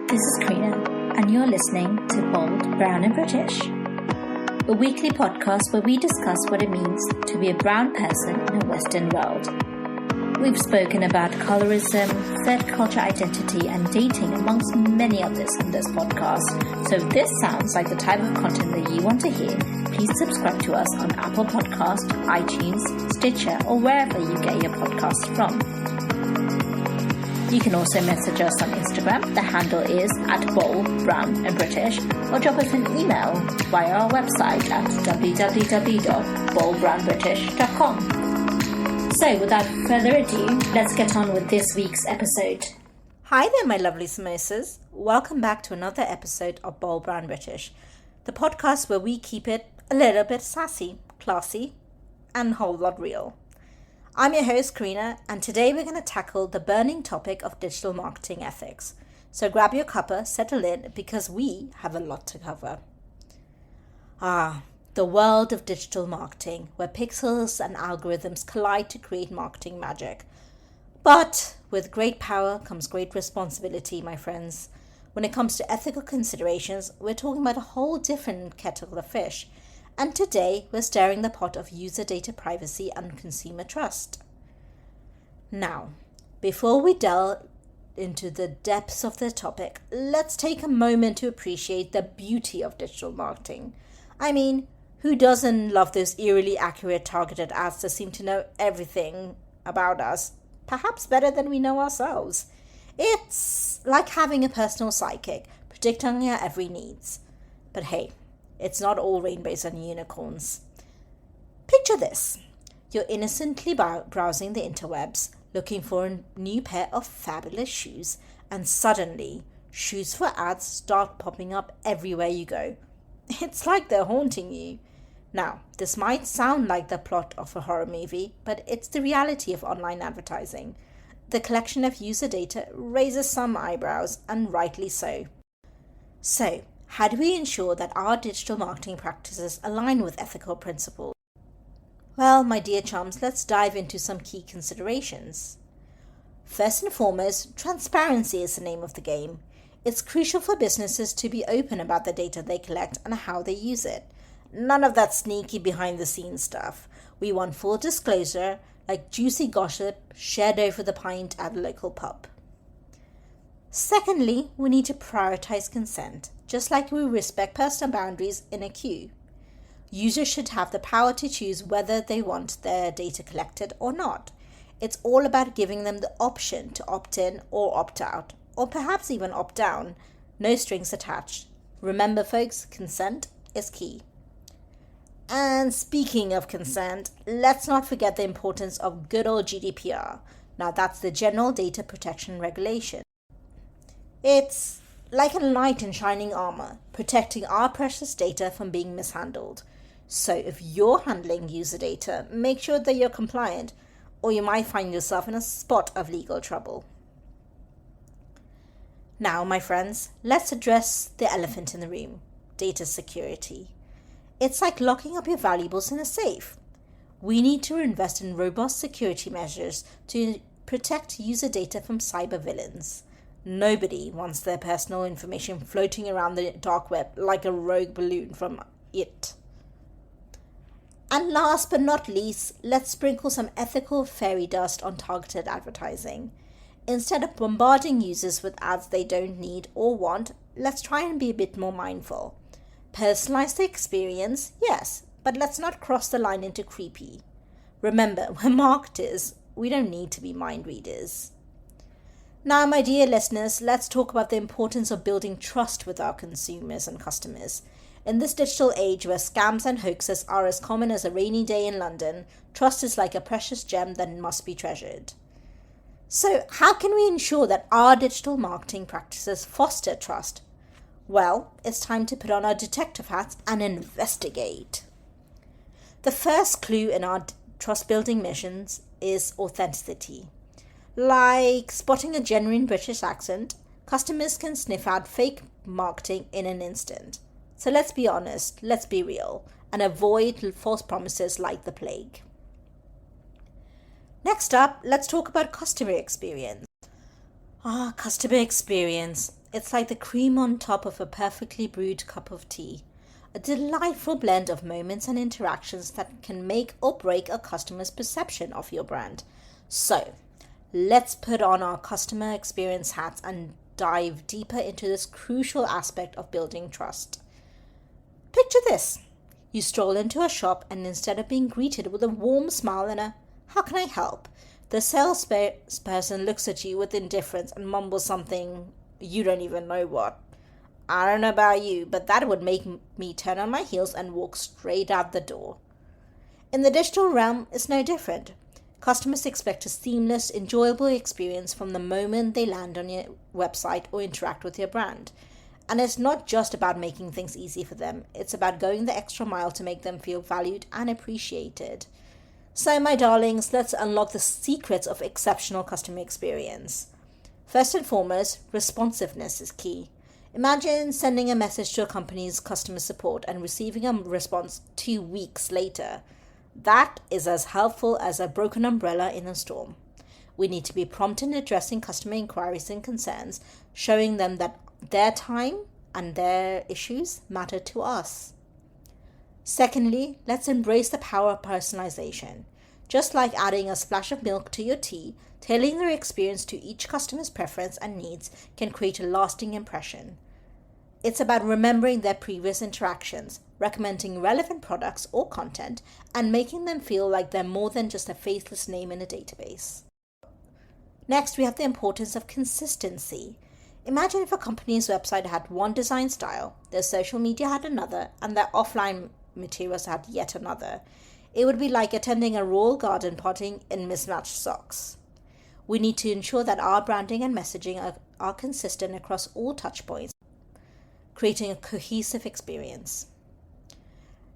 This is Karina, and you're listening to Bold, Brown and British, a weekly podcast where we discuss what it means to be a brown person in a Western world. We've spoken about colorism, third culture identity, and dating, amongst many others in this podcast. So if this sounds like the type of content that you want to hear, please subscribe to us on Apple Podcast, iTunes, Stitcher, or wherever you get your podcasts from. You can also message us on Instagram. The handle is @BoldBrownAndBritish, or drop us an email via our website at www.boldbrownbritish.com. So without further ado, let's get on with this week's episode. Hi there, my lovely samosas. Welcome back to another episode of Bold Brown British, the podcast where we keep it a little bit sassy, classy, and a whole lot real. I'm your host, Karina, and today we're going to tackle the burning topic of digital marketing ethics. So grab your cuppa, settle in, because we have a lot to cover. The world of digital marketing, where pixels and algorithms collide to create marketing magic. But with great power comes great responsibility, my friends. When it comes to ethical considerations, we're talking about a whole different kettle of fish. And today, we're stirring the pot of user data privacy and consumer trust. Now, before we delve into the depths of the topic, let's take a moment to appreciate the beauty of digital marketing. I mean, who doesn't love those eerily accurate targeted ads that seem to know everything about us, perhaps better than we know ourselves? It's like having a personal psychic, predicting our every needs. But hey, it's not all rainbows and unicorns. Picture this. You're innocently browsing the interwebs, looking for a new pair of fabulous shoes, and suddenly, shoes for ads start popping up everywhere you go. It's like they're haunting you. Now, this might sound like the plot of a horror movie, but it's the reality of online advertising. The collection of user data raises some eyebrows, and rightly so. So, how do we ensure that our digital marketing practices align with ethical principles? Well, my dear chums, let's dive into some key considerations. First and foremost, transparency is the name of the game. It's crucial for businesses to be open about the data they collect and how they use it. None of that sneaky behind-the-scenes stuff. We want full disclosure, like juicy gossip shared over the pint at a local pub. Secondly, we need to prioritize consent, just like we respect personal boundaries in a queue. Users should have the power to choose whether they want their data collected or not. It's all about giving them the option to opt in or opt out, or perhaps even opt down. No strings attached. Remember, folks, consent is key. And speaking of consent, let's not forget the importance of good old GDPR. Now, that's the General Data Protection Regulation. It's like a knight in shining armor, protecting our precious data from being mishandled. So if you're handling user data, make sure that you're compliant, or you might find yourself in a spot of legal trouble. Now, my friends, let's address the elephant in the room, data security. It's like locking up your valuables in a safe. We need to invest in robust security measures to protect user data from cyber villains. Nobody wants their personal information floating around the dark web like a rogue balloon from it. And last but not least, let's sprinkle some ethical fairy dust on targeted advertising. Instead of bombarding users with ads they don't need or want, let's try and be a bit more mindful. Personalize the experience, yes, but let's not cross the line into creepy. Remember, we're marketers. We don't need to be mind readers. Now, my dear listeners, let's talk about the importance of building trust with our consumers and customers. In this digital age where scams and hoaxes are as common as a rainy day in London, trust is like a precious gem that must be treasured. So, how can we ensure that our digital marketing practices foster trust? Well, it's time to put on our detective hats and investigate. The first clue in our trust-building missions is authenticity. Like spotting a genuine British accent, customers can sniff out fake marketing in an instant. So let's be honest, let's be real, and avoid false promises like the plague. Next up, let's talk about customer experience. Customer experience. It's like the cream on top of a perfectly brewed cup of tea. A delightful blend of moments and interactions that can make or break a customer's perception of your brand. So, let's put on our customer experience hats and dive deeper into this crucial aspect of building trust. Picture this. You stroll into a shop and instead of being greeted with a warm smile and a "How can I help?" the salesperson looks at you with indifference and mumbles something you don't even know what. I don't know about you, but that would make me turn on my heels and walk straight out the door. In the digital realm, it's no different. Customers expect a seamless, enjoyable experience from the moment they land on your website or interact with your brand. And it's not just about making things easy for them, it's about going the extra mile to make them feel valued and appreciated. So, my darlings, let's unlock the secrets of exceptional customer experience. First and foremost, responsiveness is key. Imagine sending a message to a company's customer support and receiving a response 2 weeks later. That is as helpful as a broken umbrella in a storm. We need to be prompt in addressing customer inquiries and concerns, showing them that their time and their issues matter to us. Secondly, let's embrace the power of personalization. Just like adding a splash of milk to your tea, tailoring their experience to each customer's preference and needs can create a lasting impression. It's about remembering their previous interactions, recommending relevant products or content, and making them feel like they're more than just a faceless name in a database. Next, we have the importance of consistency. Imagine if a company's website had one design style, their social media had another, and their offline materials had yet another. It would be like attending a royal garden party in mismatched socks. We need to ensure that our branding and messaging are consistent across all touchpoints, creating a cohesive experience.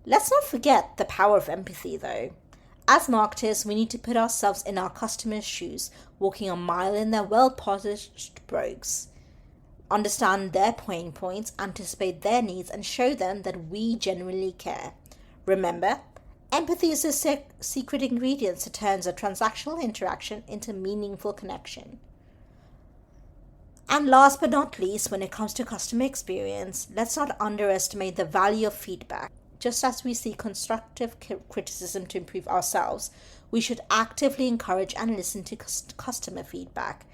Let's not forget the power of empathy, though. As marketers, we need to put ourselves in our customers' shoes, walking a mile in their well-polished brogues. Understand their pain points, anticipate their needs, and show them that we genuinely care. Remember, empathy is a secret ingredient that turns a transactional interaction into meaningful connection. And last but not least, when it comes to customer experience, let's not underestimate the value of feedback. Just as we see constructive criticism to improve ourselves, we should actively encourage and listen to customer feedback.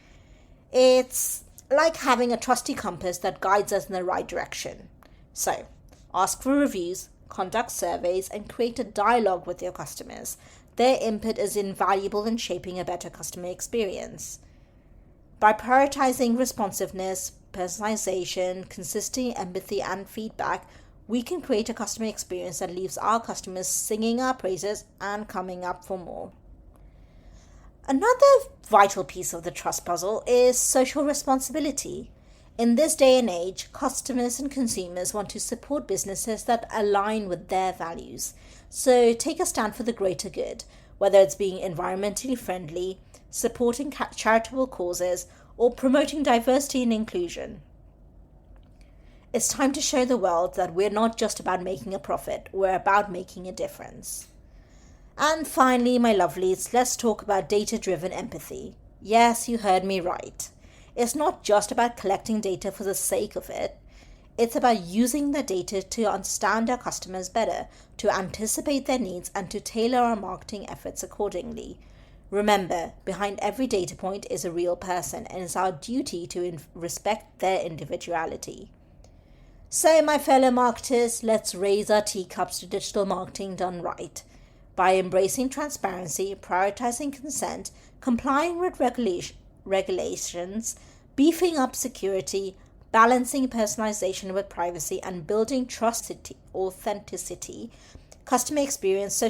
It's like having a trusty compass that guides us in the right direction. So, ask for reviews, conduct surveys, and create a dialogue with your customers. Their input is invaluable in shaping a better customer experience. By prioritizing responsiveness, personalization, consistent empathy, and feedback, we can create a customer experience that leaves our customers singing our praises and coming up for more. Another vital piece of the trust puzzle is social responsibility. In this day and age, customers and consumers want to support businesses that align with their values. So take a stand for the greater good, whether it's being environmentally friendly, supporting charitable causes, or promoting diversity and inclusion. It's time to show the world that we're not just about making a profit, we're about making a difference. And finally, my lovelies, let's talk about data-driven empathy. Yes, you heard me right. It's not just about collecting data for the sake of it. It's about using the data to understand our customers better, to anticipate their needs, and to tailor our marketing efforts accordingly. Remember, behind every data point is a real person, and it's our duty to respect their individuality. So, my fellow marketers, let's raise our teacups to digital marketing done right. By embracing transparency, prioritizing consent, complying with regulations, beefing up security, balancing personalization with privacy, and building trust, authenticity, customer experience,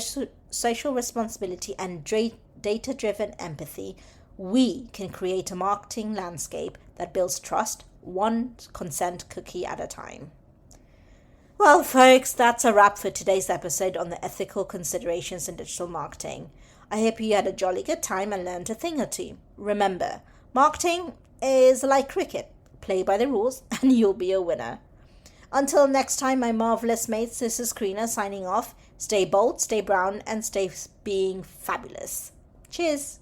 social responsibility, and data-driven empathy, we can create a marketing landscape that builds trust, one consent cookie at a time. Well, folks, that's a wrap for today's episode on the ethical considerations in digital marketing. I hope you had a jolly good time and learned a thing or two. Remember, marketing is like cricket. Play by the rules and you'll be a winner. Until next time, my marvelous mates, this is Karina signing off. Stay bold, stay brown, and stay being fabulous. Cheers.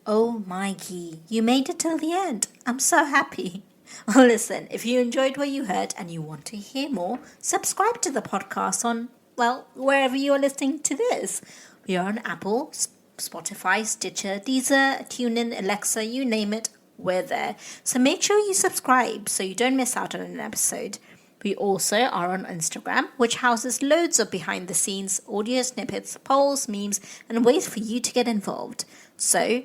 Oh, Mikey, you made it till the end. I'm so happy. Well, listen, if you enjoyed what you heard and you want to hear more, subscribe to the podcast on, well, wherever you are listening to this. We are on Apple, Spotify, Stitcher, Deezer, TuneIn, Alexa, you name it, we're there. So make sure you subscribe so you don't miss out on an episode. We also are on Instagram, which houses loads of behind the scenes audio snippets, polls, memes, and ways for you to get involved. So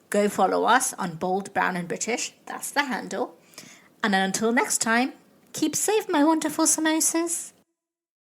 go follow us on Bold, Brown and British. That's the handle. And until next time, keep safe, my wonderful samosas.